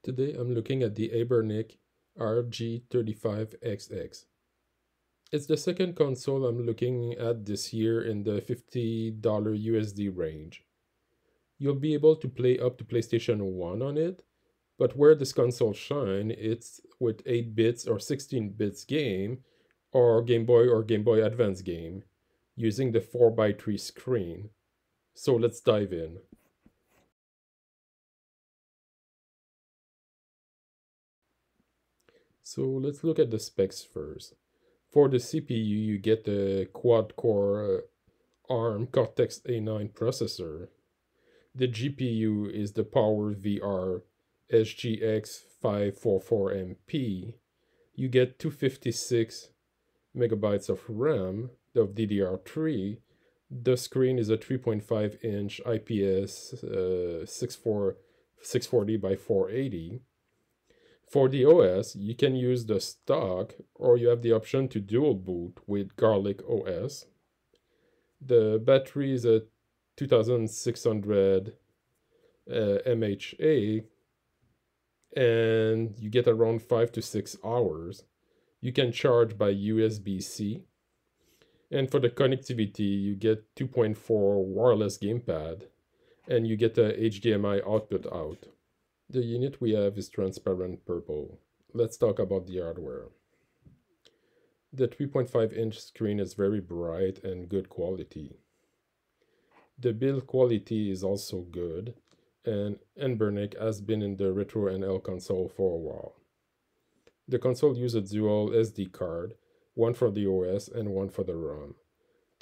Today I'm looking at the Anbernic RG35XX. It's the second console I'm looking at this year in the $50 USD range. You'll be able to play up to PlayStation 1 on it, but where this console shines, it's with 8 bits or 16 bits game, or Game Boy or Game Boy Advance game, using the 4:3 screen. So let's dive in. So let's look at the specs first. For the CPU, you get a quad-core ARM Cortex-A9 processor. The GPU is the Power VR SGX 544MP. You get 256 megabytes of RAM of DDR3. The screen is a 3.5-inch IPS 640 by 480. For the OS, you can use the stock, or you have the option to dual boot with Garlic OS. The battery is a 2600 mAh, and you get around 5 to 6 hours. You can charge by USB-C. And for the connectivity, you get 2.4 wireless gamepad, and you get a HDMI output out. The unit we have is transparent purple. Let's talk about the hardware. The 3.5-inch screen is very bright and good quality. The build quality is also good, and Anbernic has been in the Retro NL console for a while. The console uses a dual SD card, one for the OS and one for the ROM.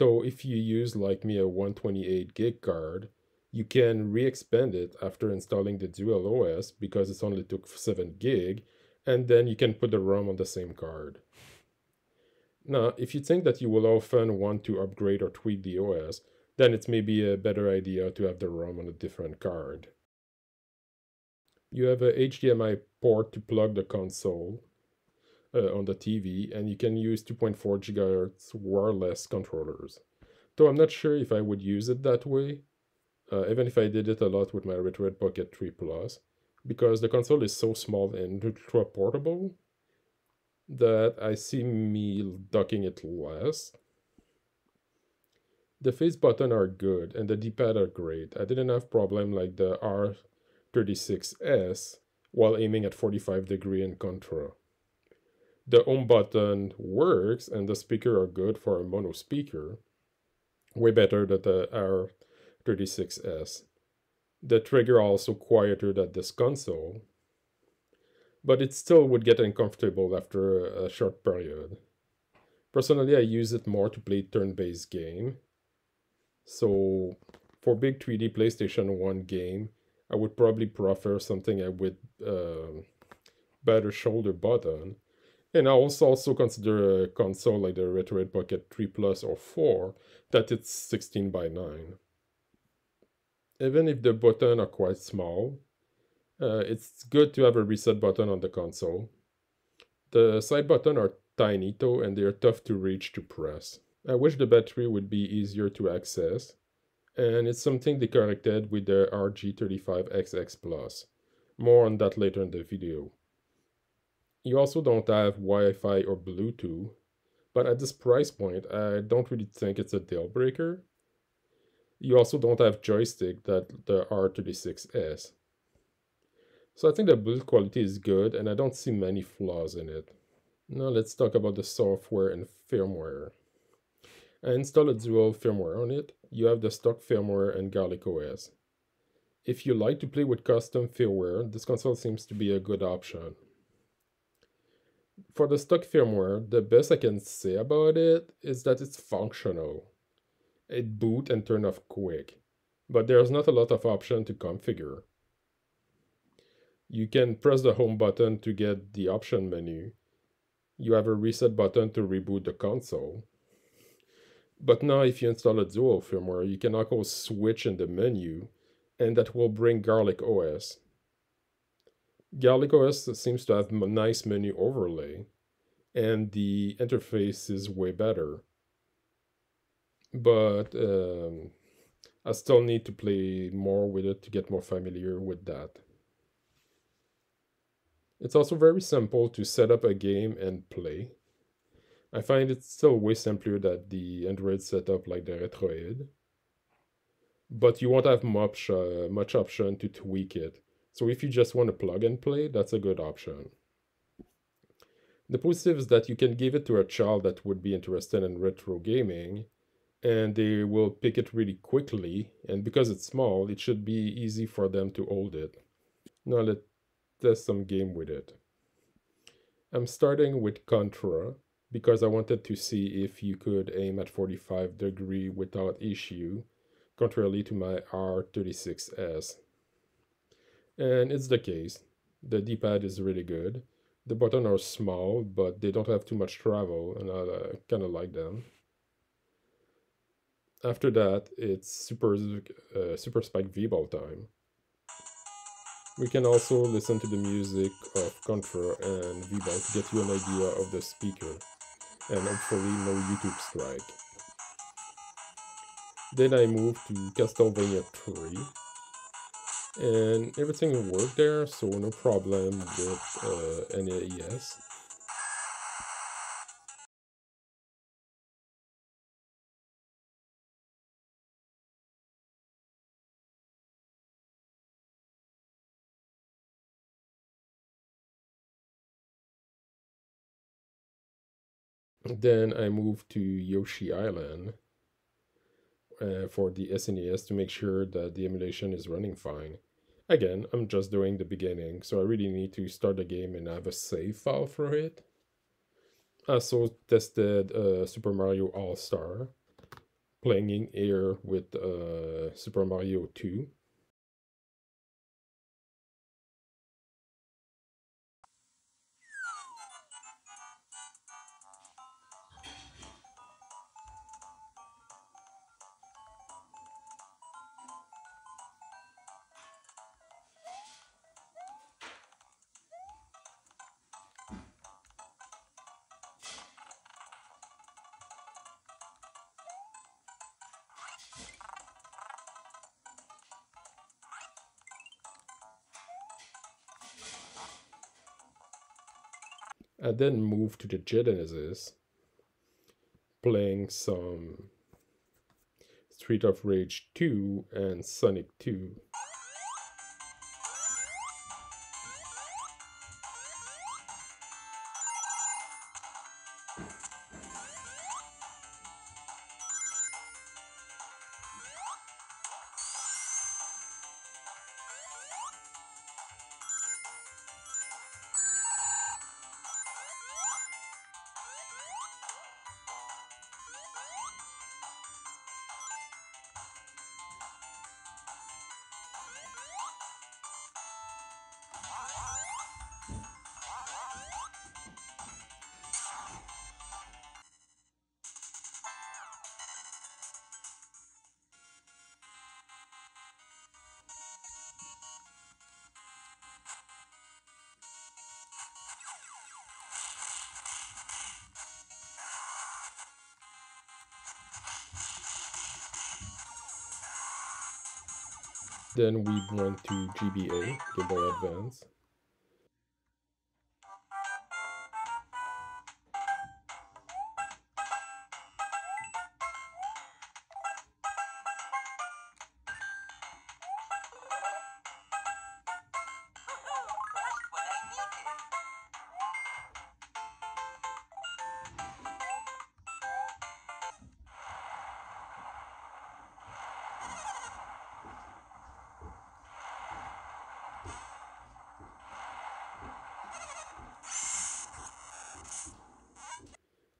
So if you use, like me, a 128 gig card, you can re-expand it after installing the dual OS because it only took 7 gig, and then you can put the ROM on the same card. Now, if you think that you will often want to upgrade or tweak the OS, then it's maybe a better idea to have the ROM on a different card. You have a HDMI port to plug the console on the TV, and you can use 2.4 GHz wireless controllers. Though I'm not sure if I would use it that way, even if I did it a lot with my Retroid Pocket 3 Plus, because the console is so small and ultra portable that I see me docking it less. The face buttons are good and the D-pad are great. I didn't have problem like the R36S while aiming at 45 degree in Contra. The home button works and the speakers are good for a mono speaker, way better than the R36S. The trigger also quieter than this console, but it still would get uncomfortable after a short period. Personally, I use it more to play turn-based game. So for big 3D PlayStation 1 game, I would probably prefer something with better shoulder button. And I also consider a console like the Retroid Pocket 3 Plus or 4 that it's 16:9. Even if the buttons are quite small, it's good to have a reset button on the console. The side buttons are tiny though, and they are tough to reach to press. I wish the battery would be easier to access, and it's something they corrected with the RG35XX Plus. More on that later in the video. You also don't have Wi-Fi or Bluetooth, but at this price point, I don't really think it's a deal breaker. You also don't have joystick that the R36S. So I think the build quality is good, and I don't see many flaws in it. Now let's talk about the software and firmware. I installed a dual firmware on it. You have the stock firmware and Garlic OS. If you like to play with custom firmware, this console seems to be a good option. For the stock firmware, the best I can say about it is that it's functional. It boots and turns off quick, but there's not a lot of option to configure. You can press the home button to get the option menu. You have a reset button to reboot the console. But now if you install a dual firmware, you can also switch in the menu, and that will bring Garlic OS. Garlic OS seems to have a nice menu overlay, and the interface is way better. But I still need to play more with it to get more familiar with that. It's also very simple to set up a game and play. I find it still way simpler than the Android setup like the Retroid, but you won't have much option to tweak it. So if you just want to plug and play, that's a good option. The positive is that you can give it to a child that would be interested in retro gaming, and they will pick it really quickly, and because it's small, it should be easy for them to hold it. Now let's test some game with it. I'm starting with Contra because I wanted to see if you could aim at 45 degree without issue, contrarily to my R36S. And it's the case. The D-pad is really good. The buttons are small, but they don't have too much travel, and I kind of like them. After that, it's Super Spike V-Ball time. We can also listen to the music of Contra and V-Ball to get you an idea of the speaker, and hopefully no YouTube strike. Then I moved to Castlevania 3, and everything worked there, so no problem with NES. Then I moved to Yoshi Island for the SNES to make sure that the emulation is running fine. Again, I'm just doing the beginning, so I really need to start the game and have a save file for it. I also tested Super Mario All-Star, playing in air with Super Mario 2. I then moved to the Genesis, playing some Street of Rage 2 and Sonic 2. Then we went to GBA, Game Boy Advance.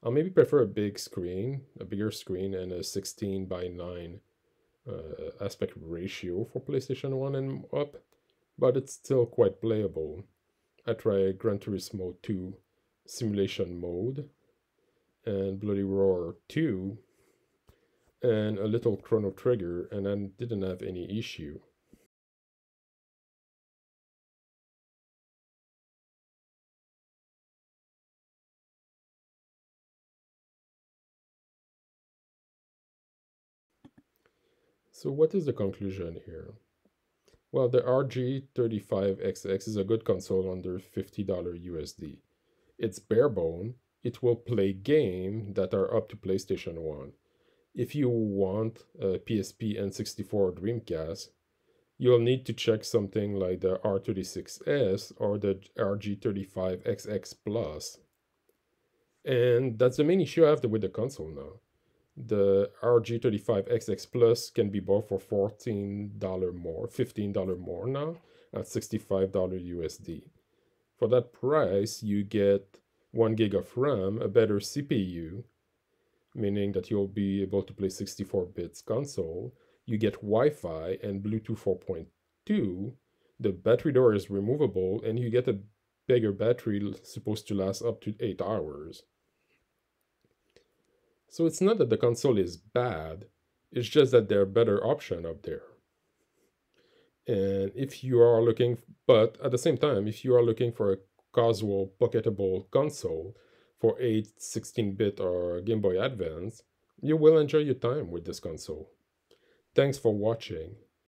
I'll maybe prefer a bigger screen, and a 16 by 9 aspect ratio for PlayStation 1 and up, but it's still quite playable. I tried Gran Turismo 2 Simulation Mode and Bloody Roar 2 and a little Chrono Trigger, and I didn't have any issue. So what is the conclusion here? Well, the RG35XX is a good console under $50 USD. It's bare bone. It will play games that are up to PlayStation 1. If you want a PSP N64 or Dreamcast, you'll need to check something like the R36S or the RG35XX Plus. And that's the main issue I have with the console now. The RG35XX Plus can be bought for $14 more, $15 more now at $65 USD. For that price, you get 1 gig of RAM, a better CPU, meaning that you'll be able to play 64-bit console. You get Wi-Fi and Bluetooth 4.2. The battery door is removable, and you get a bigger battery supposed to last up to 8 hours. So it's not that the console is bad, it's just that there are better options out there. And if you are looking, but at the same time, if you are looking for a casual, pocketable console for 8, 16-bit or Game Boy Advance, you will enjoy your time with this console. Thanks for watching.